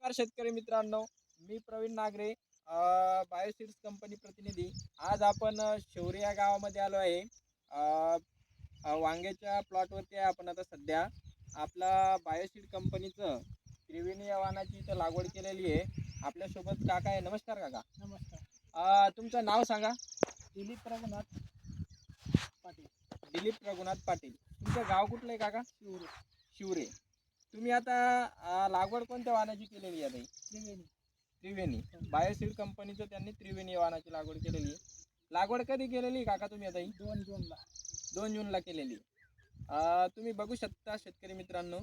नमस्कार शेतकरी मित्रांनो, मी प्रवीण नागरे, बायोसीड्स कंपनी प्रतिनिधी. आज आपण शिवरी या गावामध्ये आलो आहे. अ, वांग्याच्या प्लॉटवरती आहे आपण आता सध्या. आपला बायोसीड कंपनीचं त्रिवेणी या वाहनाची इथं लागवड केलेली आहे. आपल्यासोबत काका आहे. नमस्कार काका. नमस्कार. तुमचं नाव सांगा. दिलीप रघुनाथ पाटील, दिलीप रघुनाथ पाटील. तुमचं गाव कुठलं आहे काका? शिवरे, शिवरे. तुम्ही आता लागवड कोणत्या वाहनाची केलेली आहे? त्रिवेणी. त्रिवेणी. बायोसीड कंपनीचं त्यांनी त्रिवेणी वाहनाची लागवड केलेली. लागवड कधी केलेली काका तुम्ही आता ही? 2 जूनला. 2 जूनला केलेली. तुम्ही बघू शकता शेतकरी मित्रांनो,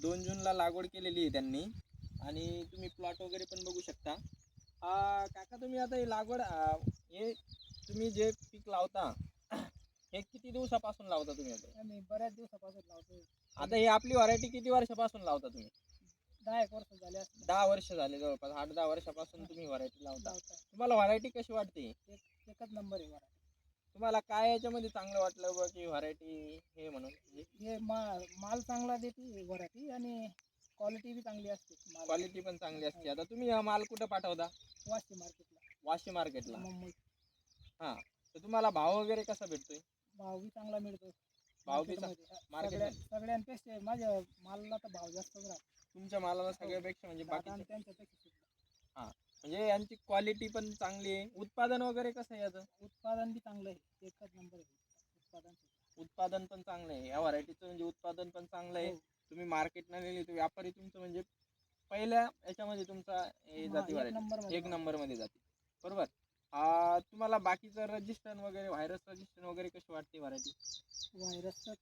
2 जूनला लागवड केलेली आहे त्यांनी. आणि तुम्ही प्लॉट वगैरे पण बघू शकता. काका तुम्ही आता ही लागवड हे तुम्ही जे पीक लावता हे किती दिवसापासून लावता तुम्ही आता? आम्ही बऱ्याच दिवसापासून लावतो. आता ही आपली व्हरायटी किती वर्षापासून लावता तुम्ही? 10 वर्ष झाले असतील. 10 वर्ष झाले जवळपास. 8-10 वर्षापासून तुम्ही व्हरायटी लावता. लावताय. तुम्हाला व्हरायटी कशी वाटते? एकच नंबर आहे व्हरायटी. तुम्हाला काय याच्यामध्ये चांगलं वाटलं बघ की व्हरायटी हे म्हणून? हे माल चांगला देते व्हरायटी आणि क्वालिटी बी चांगली असते. क्वालिटी पण चांगली असते. आता तुम्ही हा माल कुठं पाठवता? वाशी मार्केटला, वाशी मार्केटला. मुंबई. हां. तर तुम्हाला भाव वगैरे कसा भेटतोय? भाव बी चांगला मिळतो भाव बी मार्केटमध्ये. मार्केटमध्ये सगळ्यांपेक्षा माझ्या मालाला तर भाव जास्तच राहतो. तुमच्या मालाला सगळ्यापेक्षा म्हणजे दादा बाकी आणि त्यांच्यापेक्षा सुद्धा. हां. म्हणजे यांची क्वालिटी पण चांगली आहे. उत्पादन वगैरे कसं आहे याचं? उत्पादन बी चांगलं आहे. एकच नंबर आहे उत्पादन सुद्धा. उत्पादन पण चांगलं आहे. या व्हरायटीचं म्हणजे उत्पादन पण चांगलं आहे. हो. तुम्ही मार्केटला नेली तर व्यापारी तुमचं म्हणजे पहिल्या याच्यामध्ये तुमचा हे जाती एक व्हरायटी नंबरमध्ये 1 नंबरमध्ये जाते. बरोबर. तुम्हाला बाकीचं रजिस्ट्रेशन वगैरे व्हायरस रजिस्ट्रेशन वगैरे कशी वाटते व्हरायटी? व्हायरस तर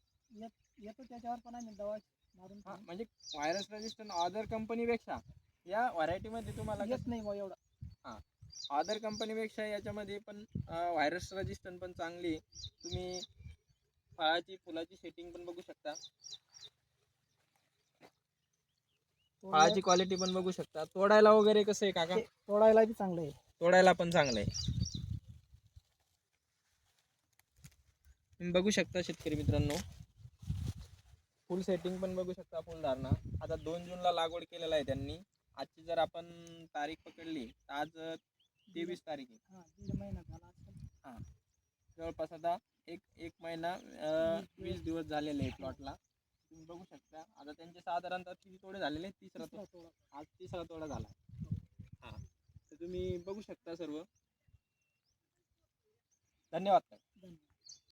येतो त्याच्यावर, पण आम्ही दवा मारून हां, म्हणजे व्हायरस रजिस्ट्रेशन अदर कंपनीपेक्षा या व्हरायटीमध्ये तुम्हाला येत नाही बा एवढा. हां, अदर कंपनीपेक्षा याच्यामध्ये पण व्हायरस रजिस्ट्रेशन पण चांगली. तुम्ही फळाची फुलाची सेटिंग पण बघू शकता. फळाची क्वालिटी पण बघू शकता. तोडायला वगैरे कसं आहे काका? तोडायला बी चांगलं आहे. तोडायला पण चांगलं आहे. तुम्ही बघू शकता शेतकरी मित्रांनो, फुल सेटिंग पण बघू शकता, फुल धारणा. आता 2 जूनला लागवड केलेला आहे त्यांनी. आजची जर आपण तारीख पकडली तर आज 23 तारीख आहे. दीड महिना झाला असेल. हां, जवळपास आता एक महिना 20 दिवस झालेले आहे प्लॉटला. तुम्ही बघू शकता. आता त्यांचे साधारणतः किती तोडे झालेले आहेत? तिसरा तोडा. आज तिसरा तोडा झाला. हां, तर तुम्ही बघू शकता सर्व. धन्यवाद. धन्यवाद.